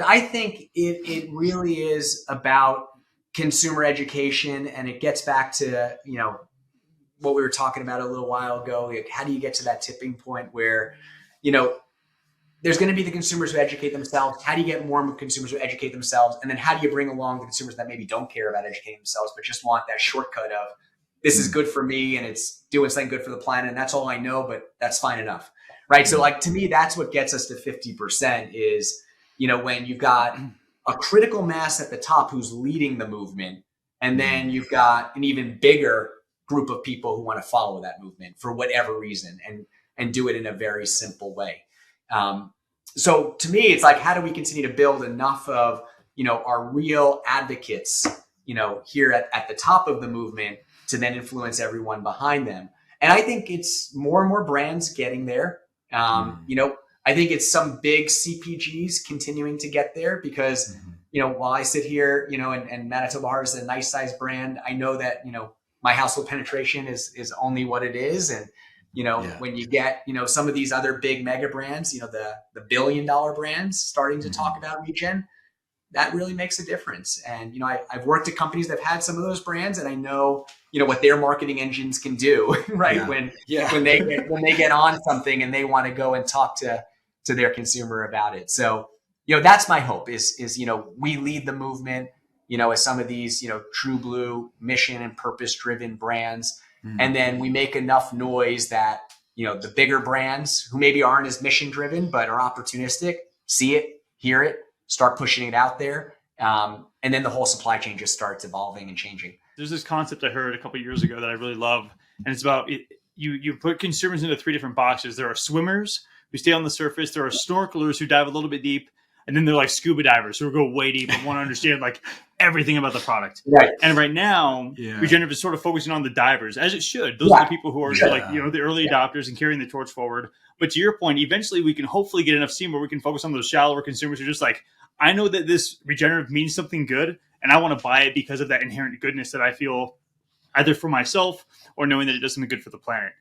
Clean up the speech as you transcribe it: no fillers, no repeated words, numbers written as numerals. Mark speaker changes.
Speaker 1: Look, I think it really is about consumer education, and it gets back to, what we were talking about a little while ago. Like, how do you get to that tipping point where, you know, there's going to be the consumers who educate themselves. How do you get more consumers who educate themselves? And then how do you bring along the consumers that maybe don't care about educating themselves, but just want that shortcut of, this is good for me and it's doing something good for the planet, and that's all I know, but that's fine enough. Right. So like, to me, that's what gets us to 50% is, when you've got a critical mass at the top who's leading the movement, and then you've got an even bigger group of people who want to follow that movement for whatever reason, and do it in a very simple way. So to me, it's like, how do we continue to build enough of, our real advocates, here at the top of the movement to then influence everyone behind them? And I think it's more and more brands getting there. I think it's some big CPGs continuing to get there because, while I sit here, and Manitoba Harvest is a nice sized brand, I know that, my household penetration is only what it is. And, when you get, some of these other big mega brands, the $1 billion brands starting to talk about regen, that really makes a difference. And, I've worked at companies that have had some of those brands, and I know, what their marketing engines can do, right?
Speaker 2: Yeah.
Speaker 1: When they get on something and they want to go and talk to their consumer about it. So, that's my hope is, we lead the movement, as some of these, true blue mission and purpose driven brands. And then we make enough noise that, the bigger brands who maybe aren't as mission driven, but are opportunistic, see it, hear it, start pushing it out there. And then the whole supply chain just starts evolving and changing.
Speaker 3: There's this concept I heard a couple of years ago that I really love. And it's about you put consumers into 3 different boxes. There are swimmers who stay on the surface. There are snorkelers who dive a little bit deep. And then they're like scuba divers who go way deep and want to understand like everything about the product.
Speaker 1: Right.
Speaker 3: And right now, Regenerative is sort of focusing on the divers, as it should. Those are the people who are the early adopters and carrying the torch forward. But to your point, eventually we can hopefully get enough steam where we can focus on those shallower consumers who are just like, I know that this regenerative means something good, and I want to buy it because of that inherent goodness that I feel either for myself or knowing that it does something good for the planet.